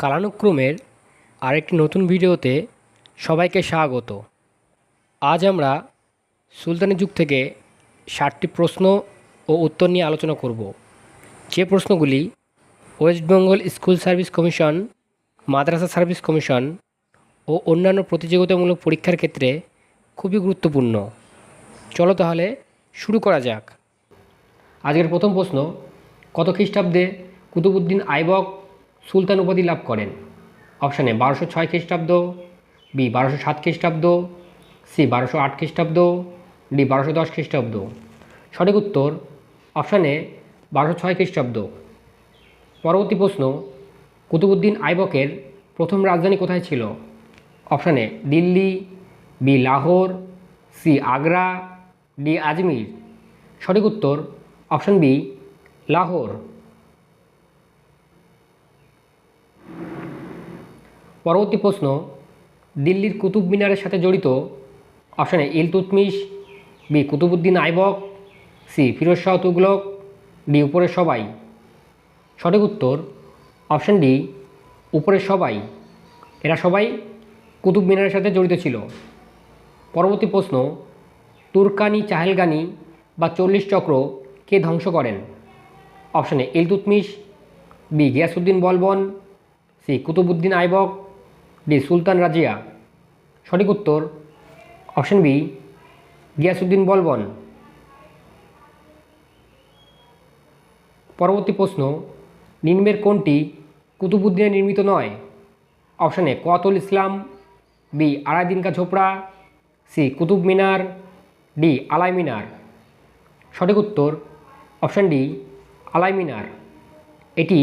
কালানুক্রমের আরেকটি নতুন ভিডিওতে সবাইকে স্বাগত। আজ আমরা সুলতানি যুগ থেকে 60টি প্রশ্ন ও উত্তর নিয়ে আলোচনা করব, যে প্রশ্নগুলি West Bengal school service commission, madrasa service commission ও অন্যান্য প্রতিযোগিতামূলক পরীক্ষার ক্ষেত্রে খুবই গুরুত্বপূর্ণ। চলো তাহলে শুরু করা যাক। আজকের প্রথম প্রশ্ন, কত খ্রিস্টাব্দে কুতুবউদ্দিন আইবক সুলতান উপাধি লাভ করেন? অপশানে 1206 খ্রিস্টাব্দ, বি 1207 খ্রিস্টাব্দ, সি 1208 খ্রিস্টাব্দ, ডি 1210 খ্রিস্টাব্দ। সঠিক উত্তর অপশানে 1206 খ্রিস্টাব্দ। পরবর্তী প্রশ্ন, কুতুবউদ্দিন আইবকের প্রথম রাজধানী কোথায় ছিল? Option A Delhi, B Lahore, C Agra, D Ajmer. সঠিক উত্তর অপশান বি লাহোর। পরবর্তী প্রশ্ন, দিল্লির কুতুব মিনারের সাথে জড়িত? Option A Iltutmish, B Qutbuddin Aibak, C Firoz Shah Tughlaq, D উপরের সবাই। সঠিক উত্তর অপশান ডি উপরের সবাই। এরা সবাই কুতুব মিনারের সাথে জড়িত ছিল। পরবর্তী প্রশ্ন, তুর্কানি চাহেলগানি বা 40 চক্র কে ধ্বংস করেন? অপশানে Iltutmish, B Giasuddin Balban, C Qutbuddin Aibak, D সুলতান রাজিয়া। সঠিক উত্তর অপশান বি গিয়াসউদ্দিন বলবন। পরবর্তী প্রশ্ন, নিম্নের কোনটি কুতুবউদ্দিনের নির্মিত নয়? অপশানে কোয়াতুল ইসলাম, বি আলাউদ্দিন কা ঝোপড়া, সি কুতুব মিনার, ডি আলাই মিনার। সঠিক উত্তর অপশান ডি আলাই মিনার। এটি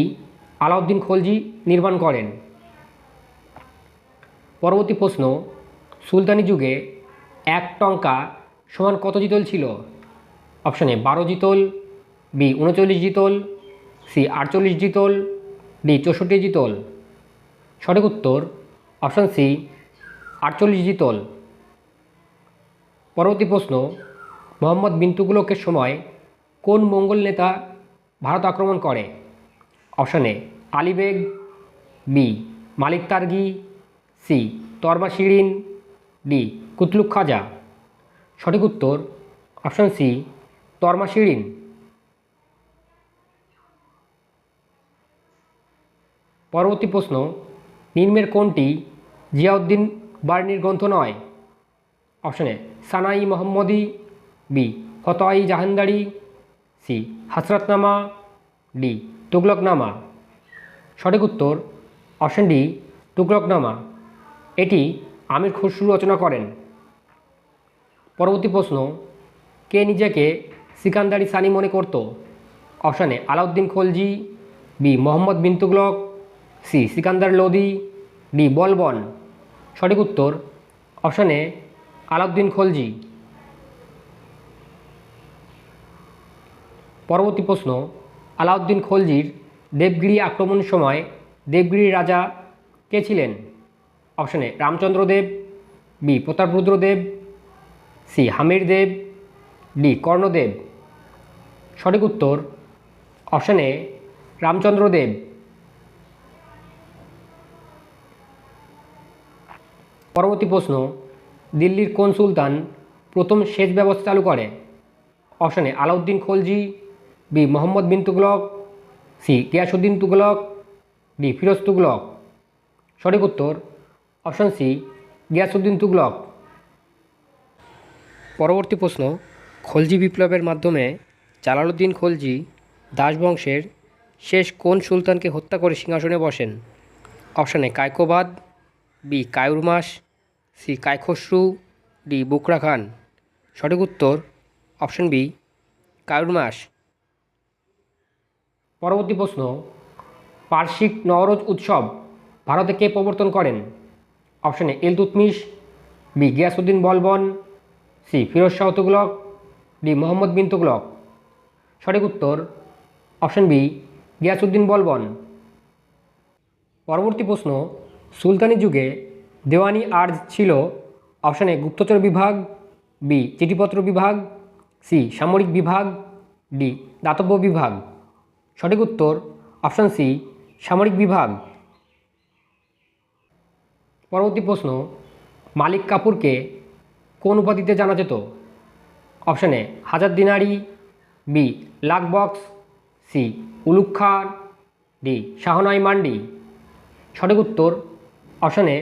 আলাউদ্দিন খলজি নির্মাণ করেন। পরবর্তী প্রশ্ন, সুলতানি যুগে 1 টঙ্কা সমান কত জিতল ছিল? অপশানে 12 জিতল, বি 39 জিতল, সি 48 জিতল, ডি 64 জিতল। সঠিক উত্তর অপশান সি 48 জিতল। পরবর্তী প্রশ্ন, মোহাম্মদ বিন তুগলকের সময় কোন মঙ্গল নেতা ভারত আক্রমণ করে? অপশানে আলী বেগ, বি মালিক তার্গি, সি তরমা শিরিন, ডি কুতলুক খাজা। সঠিক উত্তর অপশান সি তরমা শিরিন। পরবর্তী প্রশ্ন, নিম্নের কোনটি জিয়াউদ্দিন বার্নির গ্রন্থ নয়? অপশানে সানাই মোহাম্মদি, বি ফতোয়াই জাহানদারি, সি হাসরতনামা, ডি তুগলকনামা। সঠিক উত্তর অপশান ডি তুগলকনামা। এটি আমির খুসরু রচনা করেন। পরবর্তী প্রশ্ন, কে নিজেকে সিকান্দারি সানি মনে করত? অপশানে Alauddin Khalji, B Mohammad bin Tughlaq, C Sikandar Lodi, D Balban. সঠিক উত্তর অপশানে আলাউদ্দিন খলজি। পরবর্তী প্রশ্ন, আলাউদ্দিন খলজির দেবগিরি আক্রমণের সময় দেবগিরির রাজা কে ছিলেন? অপশানে রামচন্দ্র দেব, বি প্রতাপরুদ্র দেব, সি হামির দেব, ডি কর্ণদেব। সঠিক উত্তর অপশানে রামচন্দ্র দেব। পরবর্তী প্রশ্ন, দিল্লির কোন সুলতান প্রথম সেচ ব্যবস্থা চালু করে? অপশানে Alauddin Khalji, B Mohammad bin Tughlaq, C Giasuddin Tughlaq, D Firoz Tughlaq. সঠিক উত্তর অপশান সি গিয়াসউদ্দিন তুগলক। পরবর্তী প্রশ্ন, খলজি বিপ্লবের মাধ্যমে জালালউদ্দিন খলজি দাস বংশের শেষ কোন সুলতানকে হত্যা করে সিংহাসনে বসেন? অপশানে কায়কোবাদ, বি কায়ুরমাস, সি কায়খসরু, ডি বুকরা খান। সঠিক উত্তর অপশান বি কায়ুরমাস। পরবর্তী প্রশ্ন, বার্ষিক নওরোজ উৎসব ভারতে কে প্রবর্তন করেন? অপশানে Iltutmish, B Giasuddin Balban, C Firoz Shah Tughlaq, D Mohammad bin Tughlaq. সঠিক উত্তর অপশান বি গিয়াসউদ্দিন বলবন। পরবর্তী প্রশ্ন, সুলতানি যুগে দেওয়ানি আর্জ ছিল? অপশানে গুপ্তচর বিভাগ, বি চিঠিপত্র বিভাগ, সি সামরিক বিভাগ, ডি দাতব্য বিভাগ। সঠিক উত্তর অপশান সি সামরিক বিভাগ। পরবর্তী প্রশ্ন, মালিক কাফুরকে কোন উপাধিতে জানা যেত? অপশান এ হাজার দিনারি, বি লাখ বক্স, সি উলুক খান, ডি শাহনাই মান্ডি। সঠিক উত্তর অপশান এ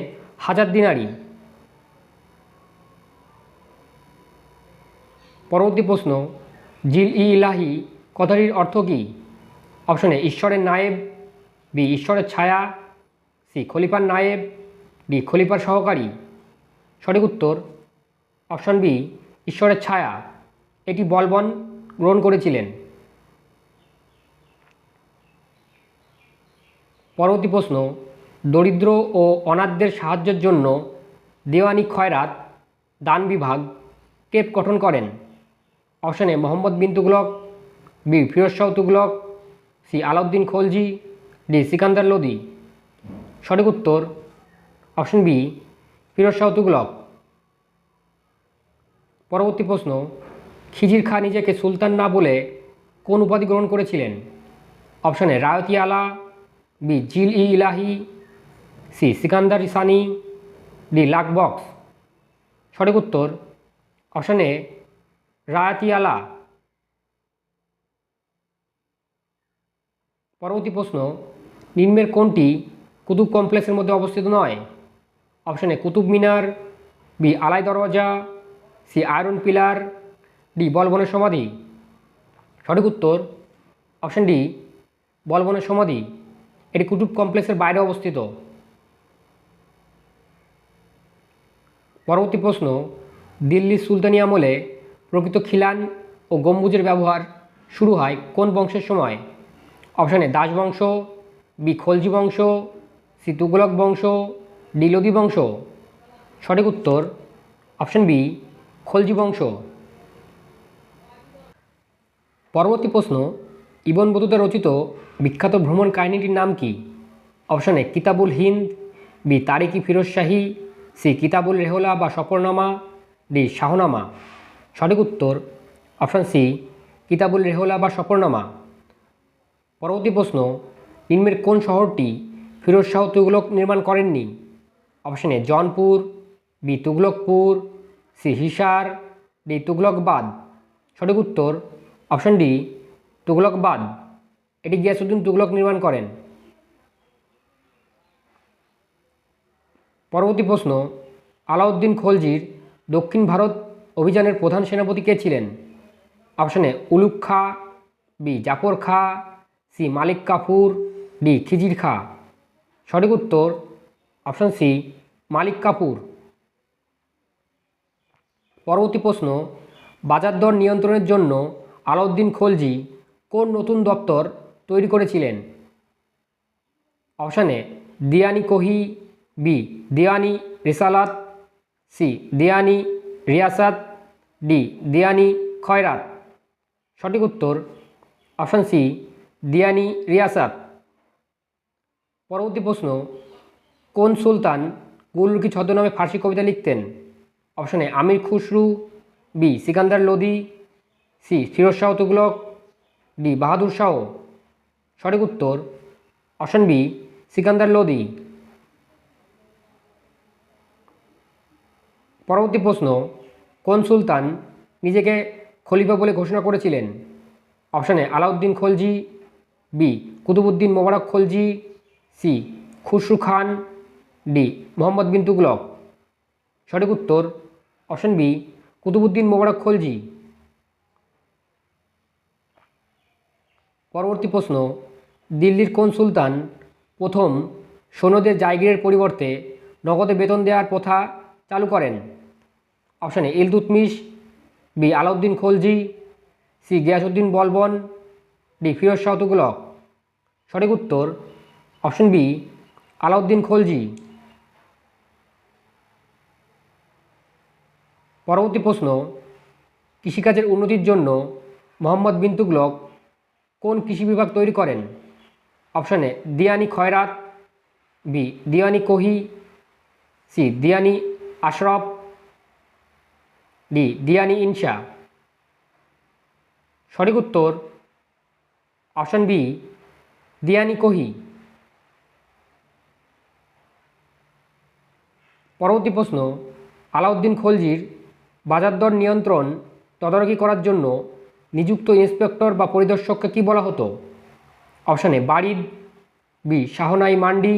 হাজার দিনারি। পরবর্তী প্রশ্ন, জিল ই ইলাহি কথাটির অর্থ কী? অপশান এ ঈশ্বরের নায়েব, বি ঈশ্বরের ছায়া, সি খলিফার নায়েব, ডি খলিফার সহকারী। সঠিক উত্তর অপশান বি ঈশ্বরের ছায়া। এটি বলবন গ্রহণ করেছিলেন। পরবর্তী প্রশ্ন, দরিদ্র ও অনাথদের সাহায্যের জন্য দেওয়ানি খয়রাত দান বিভাগ কে গঠন করেন? Option A Mohammad bin Tughlaq, B Firoz Shah Tughlaq, C Alauddin Khalji, D Sikandar Lodi. সঠিক উত্তর অপশান বি ফিরোজ শাহ তুগলক। পরবর্তী প্রশ্ন, খিজির খাঁ নিজেকে সুলতান না বলে কোন উপাধি গ্রহণ করেছিলেন? অপশান এ রায়তি আলা, B Zill e Ilahi, C Sikandar Sani, D Lakh Bakhsh. সঠিক উত্তর অপশান এ রায়তি আলা। পরবর্তী প্রশ্ন, নিম্নের কোনটি কুতুব কমপ্লেক্সের মধ্যে অবস্থিত নয়? Option A Qutub Minar, B Alai Darwaza, C iron pillar, D বলবনের সমাধি। সঠিক উত্তর অপশান ডি বলবনের সমাধি। এটি কুতুব কমপ্লেক্সের বাইরে অবস্থিত। পরবর্তী প্রশ্ন, দিল্লির সুলতানি আমলে প্রকৃত খিলান ও গম্বুজের ব্যবহার শুরু হয় কোন বংশের সময়? অপশান এ দাস বংশ, বি খলজি বংশ, সি তুগলক বংশ, ডি লোদি বংশ। সঠিক উত্তর অপশান বি খলজি বংশ। পরবর্তী প্রশ্ন, ইবন বতুতা রচিত বিখ্যাত ভ্রমণ কাহিনীটির নাম কি? Option A Kitabul Hind, B তারিকি Firoz Shahi, C কিতাবুল রেহলা বা সফরনামা, ডি শাহনামা। সঠিক উত্তর অপশান সি কিতাবুল রেহলা বা সফরনামা। পরবর্তী প্রশ্ন, নিম্নের কোন শহরটি ফিরোজ শাহ তুগলক নির্মাণ করেননি? Option A Jaunpur, B Tughlaqpur, C Hisar, D Tughlaqabad. সঠিক উত্তর অপশান ডি তুগলকবাদ। এটি গিয়াসউদ্দিন তুগলক নির্মাণ করেন। পরবর্তী প্রশ্ন, আলাউদ্দিন খলজির দক্ষিণ ভারত অভিযানের প্রধান সেনাপতি কে ছিলেন? Option A Ulugh Khan, B Zafar Khan, C Malik Kafur, D Khizr Khan. সঠিক উত্তর অপশান সি মালিক কাফুর। পরবর্তী প্রশ্ন, বাজার দর নিয়ন্ত্রণের জন্য আলাউদ্দিন খলজি কোন নতুন দপ্তর তৈরি করেছিলেন? অপশান এ দিয়ানি কোহি, বি দিয়ানি রিসালাত, সি দিয়ানি রিয়াসাত, ডি দিয়ানি খয়রাত। সঠিক উত্তর অপশান সি দিয়ানি রিয়াসাত। পরবর্তী প্রশ্ন, কোন সুলতান গুলরুখি ছদ্মনামে ফার্সি কবিতা লিখতেন? Option A Amir Khusrau, B Sikandar Lodi, C Firoz Shah Tughlaq, D Bahadur Shah. সঠিক উত্তর অপশান বি সিকান্দার লোদি। পরবর্তী প্রশ্ন, কোন সুলতান নিজেকে খলিফা বলে ঘোষণা করেছিলেন? Option A Alauddin Khalji, B Qutbuddin Mubarak Khalji, C Khusrau Khan, D Mohammad bin Tughlaq. সঠিক উত্তর অপশান বি কুতুবউদ্দিন মোবারক খলজি। পরবর্তী প্রশ্ন, দিল্লির কোন সুলতান প্রথম সৈন্যদের জায়গিরের পরিবর্তে নগদে বেতন দেওয়ার প্রথা চালু করেন? Option A Iltutmish, B Alauddin Khalji, C Ghiyasuddin Balban, D Firoz Shah Tughlaq. সঠিক উত্তর অপশান বি আলাউদ্দিন খলজি। পরবর্তী প্রশ্ন, কৃষিকাজের উন্নতির জন্য মোহাম্মদ বিন তুগলক কোন কৃষি বিভাগ তৈরি করেন? অপশান এ দিয়ানি খয়রাত, বি দিয়ানি কোহি, সি দিয়ানি আশরফ, ডি দিয়ানি ইনসা। সঠিক উত্তর অপশান বি দিয়ানি কোহি। পরবর্তী প্রশ্ন, আলাউদ্দিন খলজির বাজার দর নিয়ন্ত্রণ তদারকি করার জন্য নিযুক্ত ইন্সপেক্টর বা পরিদর্শককে কী বলা হতো? Option A Barid, B Shahnai Mandi,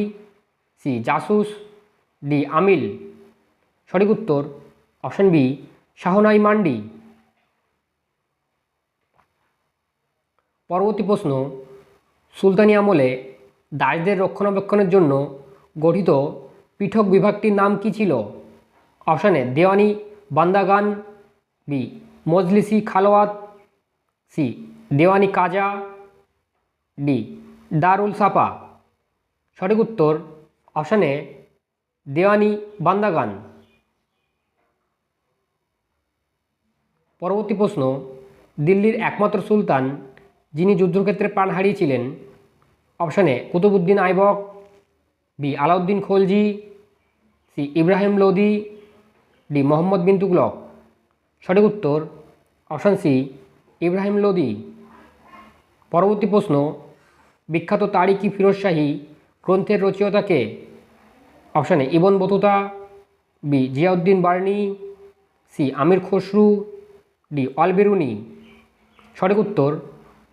C Jasus, D Amil. সঠিক উত্তর অপশান বি শাহনাই মান্ডি। পরবর্তী প্রশ্ন, সুলতানি আমলে দাসদের রক্ষণাবেক্ষণের জন্য গঠিত পৃথক বিভাগটির নাম কী ছিল? অপশান এ দেওয়ানি বান্দাগান, বি মজলিসি খালোয়াত, সি দেওয়ানি কাজা, ডি দারুল সাপা। সঠিক উত্তর অপশান এ দেওয়ানি বান্দাগান। পরবর্তী প্রশ্ন, দিল্লির একমাত্র সুলতান যিনি যুদ্ধক্ষেত্রে প্রাণ হারিয়েছিলেন? Option A Qutbuddin Aibak, B Alauddin Khalji, C Ibrahim Lodi, D Mohammad bin Tughlaq. সঠিক উত্তর অপশান সি ইব্রাহিম লোদি। পরবর্তী প্রশ্ন, বিখ্যাত তারিখি ফিরোজশাহী গ্রন্থের রচয়িতাকে? Option A Ibn Battuta, B Ziauddin Barani, C Amir Khusrau, D Al Biruni. সঠিক উত্তর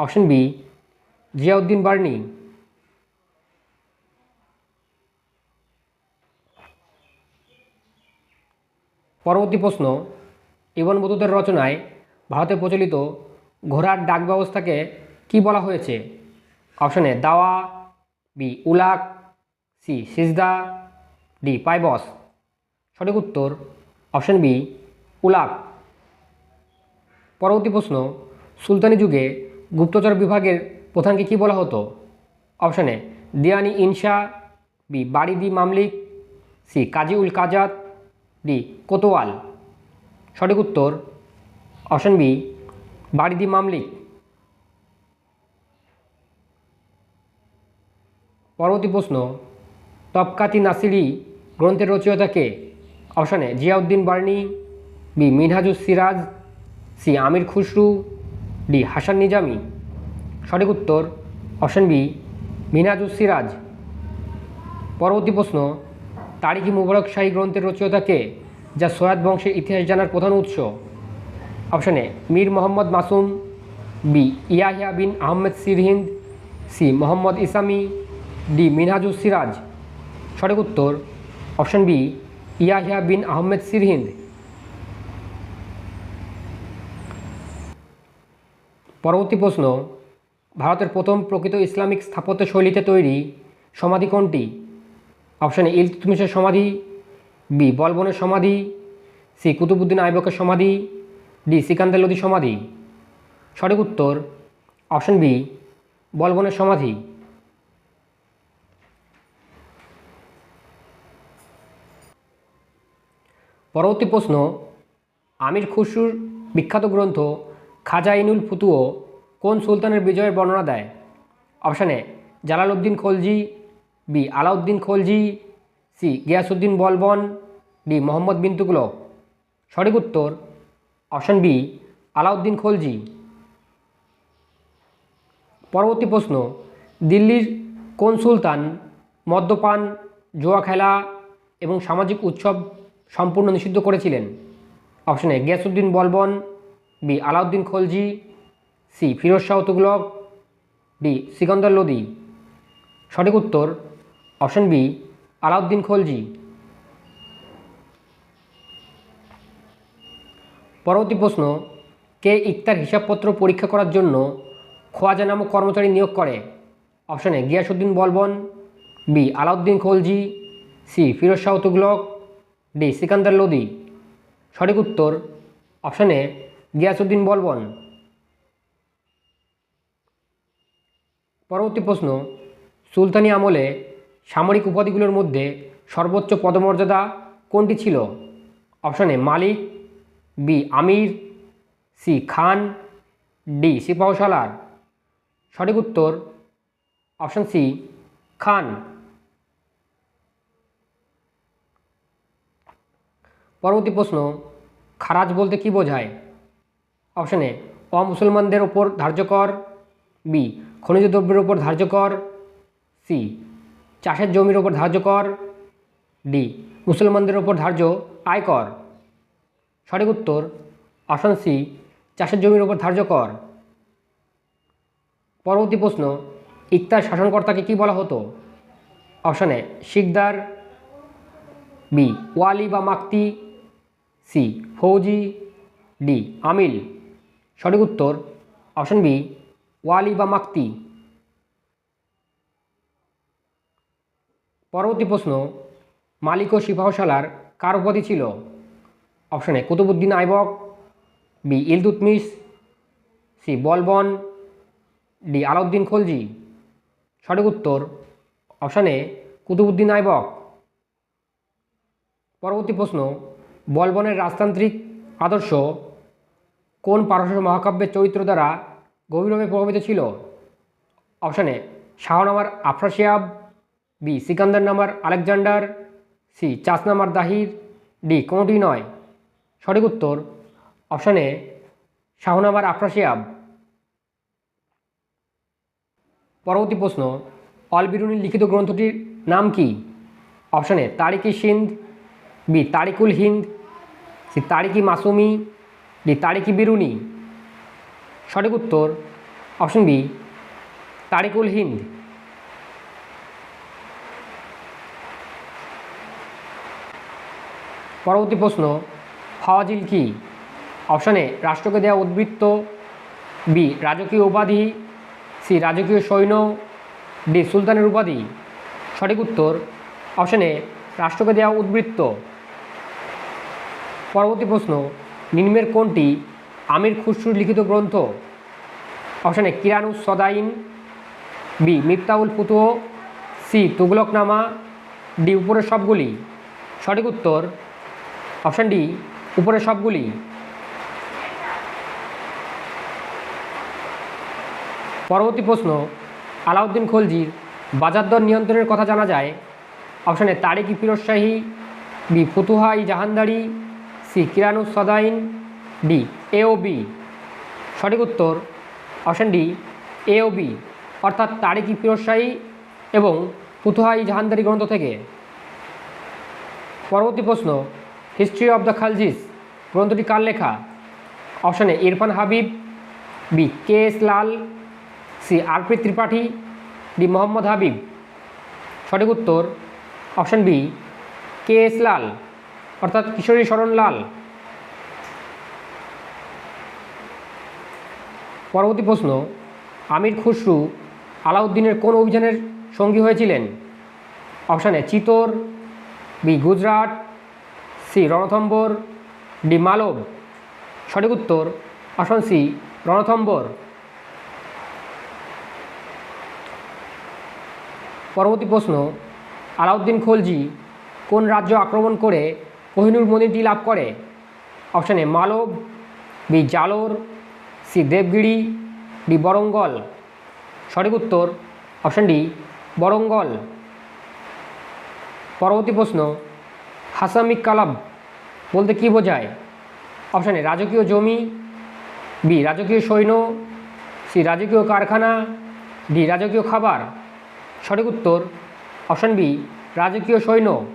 অপশান বি জিয়াউদ্দিন বার্নি। পরবর্তী প্রশ্ন, ইবন বতুতার রচনায় ভারতে প্রচলিত ঘোড়ার ডাক ব্যবস্থাকে কি বলা হয়েছে? অপশান এ দাওয়া, বি উলাক, সি সিজদা, ডি পাইবস। সঠিক উত্তর অপশান বি উলাক। পরবর্তী প্রশ্ন, সুলতানি যুগে গুপ্তচর বিভাগের প্রধানকে কী বলা হতো? অপশান এ দিয়ানি ইনশা, বি বারিদি মামলিক, সি কাজী উল কাজাত, ডি কোতোয়াল। সঠিক উত্তর অপশান বি বারিদি মামলিক। পরবর্তী প্রশ্ন, তবকাতি নাসিরি গ্রন্থের রচয়িতাকে? Option A Ziauddin Barani, B Minhajus Siraj, C Amir Khusrau, D Hasan Nizami. সঠিক উত্তর অপশান বি মিনহাজুস সিরাজ। পরবর্তী প্রশ্ন, তারিখি মুবারক শাহী গ্রন্থের রচয়িতাকে, যা সৈয়দ বংশের ইতিহাস জানার প্রধান উৎস? Option A Mir Muhammad Masum, B Yahya bin Ahmad Sirhindi, C Muhammad Isami, D Minhajus Siraj. সঠিক উত্তর অপশান বি ইয়াহিয়া বিন আহমেদ সিরহিন্দ। পরবর্তী প্রশ্ন, ভারতের প্রথম প্রকৃত ইসলামিক স্থাপত্য শৈলীতে তৈরি সমাধি কোনটি? অপশান এ ইলতুৎমিশের সমাধি, বি বলবনের সমাধি, সি কুতুবউদ্দিন আইবকের সমাধি, ডি সিকান্দার লোদি সমাধি। সঠিক উত্তর অপশান বি বলবনের সমাধি। পরবর্তী প্রশ্ন, আমির খুসরুর বিখ্যাত গ্রন্থ খাজাইনুল ফুতুও কোন সুলতানের বিজয়ের বর্ণনা দেয়? Option A Jalaluddin Khalji, B Alauddin Khalji, C Ghiyasuddin Balban, D Mohammad bin Tughlaq. সঠিক উত্তর অপশান বি আলাউদ্দিন খলজি। পরবর্তী প্রশ্ন, দিল্লির কোন সুলতান মদ্যপান, জুয়া খেলা এবং সামাজিক উৎসব সম্পূর্ণ নিষিদ্ধ করেছিলেন? Option A Ghiyasuddin Balban, B Alauddin Khalji, C Firoz Shah Tughlaq, D Sikandar Lodi. সঠিক উত্তর অপশান বি আলাউদ্দিন খলজি। পরবর্তী প্রশ্ন, কে ইকতার হিসাবপত্র পরীক্ষা করার জন্য খোয়াজা নামক কর্মচারী নিয়োগ করে? Option A Ghiyasuddin Balban, B Alauddin Khalji, C Firoz Shah Tughlaq, D Sikandar Lodi. সঠিক উত্তর অপশান এ গিয়াসউদ্দিন বলবন। পরবর্তী প্রশ্ন, সুলতানি আমলে সামরিক উপাধিগুলোর মধ্যে সর্বোচ্চ পদমর্যাদা কোনটি ছিল? Option A Malik, B Amir, C Khan, D Sipahsalar. সঠিক উত্তর অপশান সি খান। পরবর্তী প্রশ্ন, খারাজ বলতে কী বোঝায়? অপশান এ অমুসলমানদের ওপর ধার্য কর, বি খনিজ দ্রব্যের ওপর ধার্য কর, সি চাষের জমির ওপর ধার্য কর, ডি মুসলমানদের ওপর ধার্য আয়কর। সঠিক উত্তর অপশন সি চাষের জমির ওপর ধার্য কর। পরবর্তী প্রশ্ন, ইকতার শাসনকর্তাকে কি বলা হতো? অপশন এ শিকদার, বি ওয়ালি বা মাক্তি, সি ফৌজি, ডি আমিল। সঠিক উত্তর অপশন বি ওয়ালি বা মাক্তি। পরবর্তী প্রশ্ন, মালিক ও সিপাহসালার কার উপাধি ছিল? Option A Qutbuddin Aibak, B Iltutmish, C Balban, D Alauddin Khalji. সঠিক উত্তর অপশন এ কুতুবউদ্দিন আইবক। পরবর্তী প্রশ্ন, বলবনের রাজতান্ত্রিক আদর্শ কোন পারস্য মহাকাব্যের চরিত্র দ্বারা গভীরভাবে প্রভাবিত ছিল? অপশন এ শাহনামার আফরাসিয়াব, বি সিকান্দার নামার আলেকজান্ডার, সি চাষনামার দাহির, ডি কোনোটি নয়। সঠিক উত্তর অপশন এ শাহনামার আফরাসিয়াব। পরবর্তী প্রশ্ন, অল বিরুনির লিখিত গ্রন্থটির নাম কি? Option A Tarikhi Sindh, B Tarikul Hind, C Tarikhi Masumi, D Tarikhi Biruni. সঠিক উত্তর অপশন বি তারিকুল হিন্দ। পরবর্তী প্রশ্ন, ফাওয়াজিল কি? অপশন এ রাষ্ট্রকে দেওয়া উদ্বৃত্ত, বি রাজকীয় উপাধি, সি রাজকীয় সৈন্য, ডি সুলতানের উপাধি। সঠিক উত্তর অপশন এ রাষ্ট্রকে দেওয়া উদ্বৃত্ত। পরবর্তী প্রশ্ন, নিম্নের কোনটি আমির খুসরুর লিখিত গ্রন্থ? Option A Qiranus Sadain, B Miftahul Futuh, C Tughlaqnama, D উপরের সবগুলি। সঠিক উত্তর অপশন ডি উপরের সবগুলি। পরবর্তী প্রশ্ন, আলাউদ্দিন খলজির বাজার দর নিয়ন্ত্রণের কথা জানা যায়। Option A Tarikhi Firoz Shahi, B Futuhai Jahandari, C Qiranus Sadain, D A ও বি। সঠিক উত্তর অপশন ডি এ ও বি, অর্থাৎ তারিক-ই ফিরোজ শাহী এবং ফুতুহা-ই জাহানদারি গ্রন্থ থেকে। পরবর্তী প্রশ্ন, হিস্ট্রি অব দ্য খালজিস গ্রন্থটি কার লেখা? Option A Irfan Habib, B K S Lal, C RP Tripathi, D Mohammad Habib. সঠিক উত্তর option B K S Lal, অর্থাৎ কিশোরী শরণ লাল। পরবর্তী প্রশ্ন, আমির খুসরু আলাউদ্দিনের কোন অভিযানের সঙ্গী হয়েছিলেন? Option A Chittor, B Gujarat, C Ranthambore, D Malwa. সঠিক উত্তর অপশন সি রণথম্বর। পরবর্তী প্রশ্ন, আলাউদ্দিন খলজি কোন রাজ্য আক্রমণ করে কোহিনূর মন্দিরটি লাভ করে? Option A Malwa, B Jalore, C Devagiri, D Warangal. সঠিক উত্তর অপশন ডি বরঙ্গল। পরবর্তী প্রশ্ন, হাসামিক কালাব বলতে কী বোঝায়? অপশন এ রাজকীয় জমি, বি রাজকীয় সৈন্য, সি রাজকীয় কারখানা, ডি রাজকীয় খাবার। সঠিক উত্তর অপশন বি রাজকীয় সৈন্য।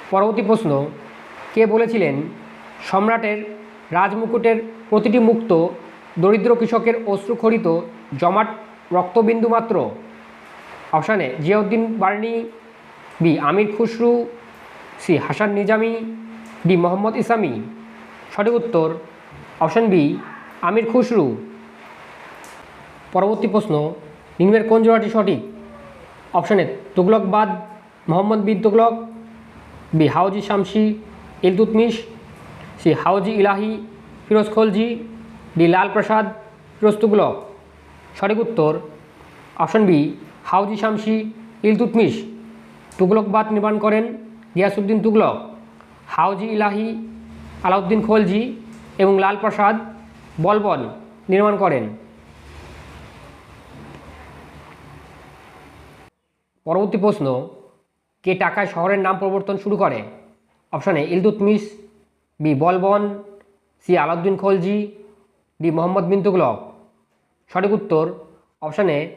পরবর্তী প্রশ্ন, কে বলেছিলেন সম্রাটের রাজমুকুটের প্রতিটি মুক্ত দরিদ্র কৃষকের অশ্রুখরিত জমাট রক্তবিন্দু মাত্র? Option A Ziauddin Barani, B Amir Khusrau, C Hasan Nizami, D Mohammad Isami. সঠিক উত্তর অপশন বি আমির খুসরু। পরবর্তী প্রশ্ন, নিম্নের কোন জোড়াটি সঠিক? Option A Tughlakabad Mohammad bin Tughlaq, B Hauzi Shamsi Iltutmish, C Hauzi Ilahi Firoz Khalji, D Lal Prasad Firoz Tughlaq. সঠিক উত্তর অপশন বি হাউজি শামসি ইলতুৎমিশ। তুগলকবাদ নির্মাণ করেন গিয়াসউদ্দিন তুগলক, হাউজি ইলাহি আলাউদ্দিন খলজি এবং লাল প্রসাদ বলবন নির্মাণ করেন। পরবর্তী প্রশ্ন, কে টাকায় শহরের নাম পরিবর্তন শুরু করে? Option A Iltutmish, B Balban, C Alauddin Khalji, D Mohammad bin Tughlaq. সঠিক উত্তর অপশান এ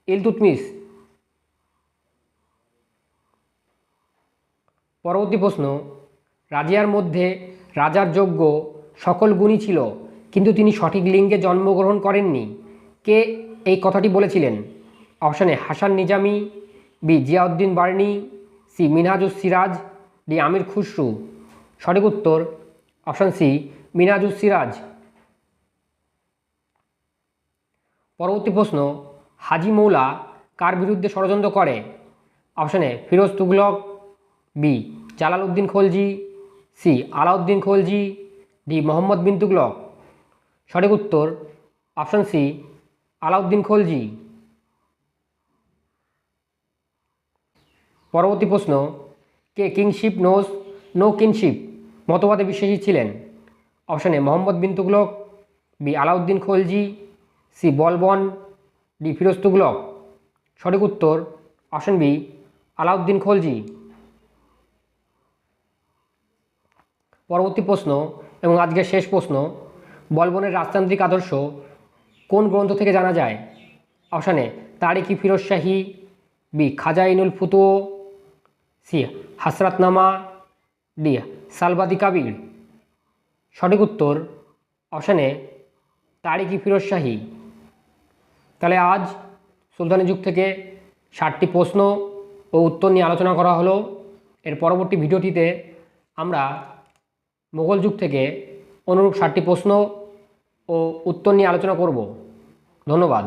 ইলতুৎমিশ। পরবর্তী প্রশ্ন, রাজিয়ার মধ্যে রাজার যোগ্য সকল গুণই ছিল, কিন্তু তিনি সঠিক লিঙ্গে জন্মগ্রহণ করেননি। কে এই কথাটি বলেছিলেন? Option A Hasan Nizami, B Ziauddin Barani, C Minhajus Siraj, D Amir Khusrau. সঠিক উত্তর অপশান সি মিনহাজুস সিরাজ। পরবর্তী প্রশ্ন, হাজি মৌলা কার বিরুদ্ধে ষড়যন্ত্র করে? Option A Firoz Tughlaq, B Jalaluddin Khalji, C Alauddin Khalji, D Mohammad bin Tughlaq. সঠিক উত্তর অপশান সি আলাউদ্দিন খলজি। পরবর্তী প্রশ্ন, কে কিংশিপ নো কিনশিপ মতবাদে বিশ্বাসী ছিলেন? Option A Mohammad bin Tughlaq, B Alauddin Khalji, C Balban, D Firoz Tughlaq. সঠিক উত্তর অপশান বি আলাউদ্দিন খলজি। পরবর্তী প্রশ্ন এবং আজকের শেষ প্রশ্ন, বলবনের রাজতান্ত্রিক আদর্শ কোন গ্রন্থ থেকে জানা যায়? অপশানে তারিক-ই Firoz Shahi, B খাজাইনুল ফুতুও, C হাসরাতনামা, D সালবাদি Kabir. সঠিক উত্তর অপশানে তারিক-ই ফিরোজ শাহী। তাহলে আজ সুলতানি যুগ থেকে 60টি প্রশ্ন ও উত্তর নিয়ে আলোচনা করা হলো। এর পরবর্তী ভিডিওটিতে আমরা মোগল যুগ থেকে অনুরূপ 60টি প্রশ্ন ও উত্তর নিয়ে আলোচনা করব। ধন্যবাদ।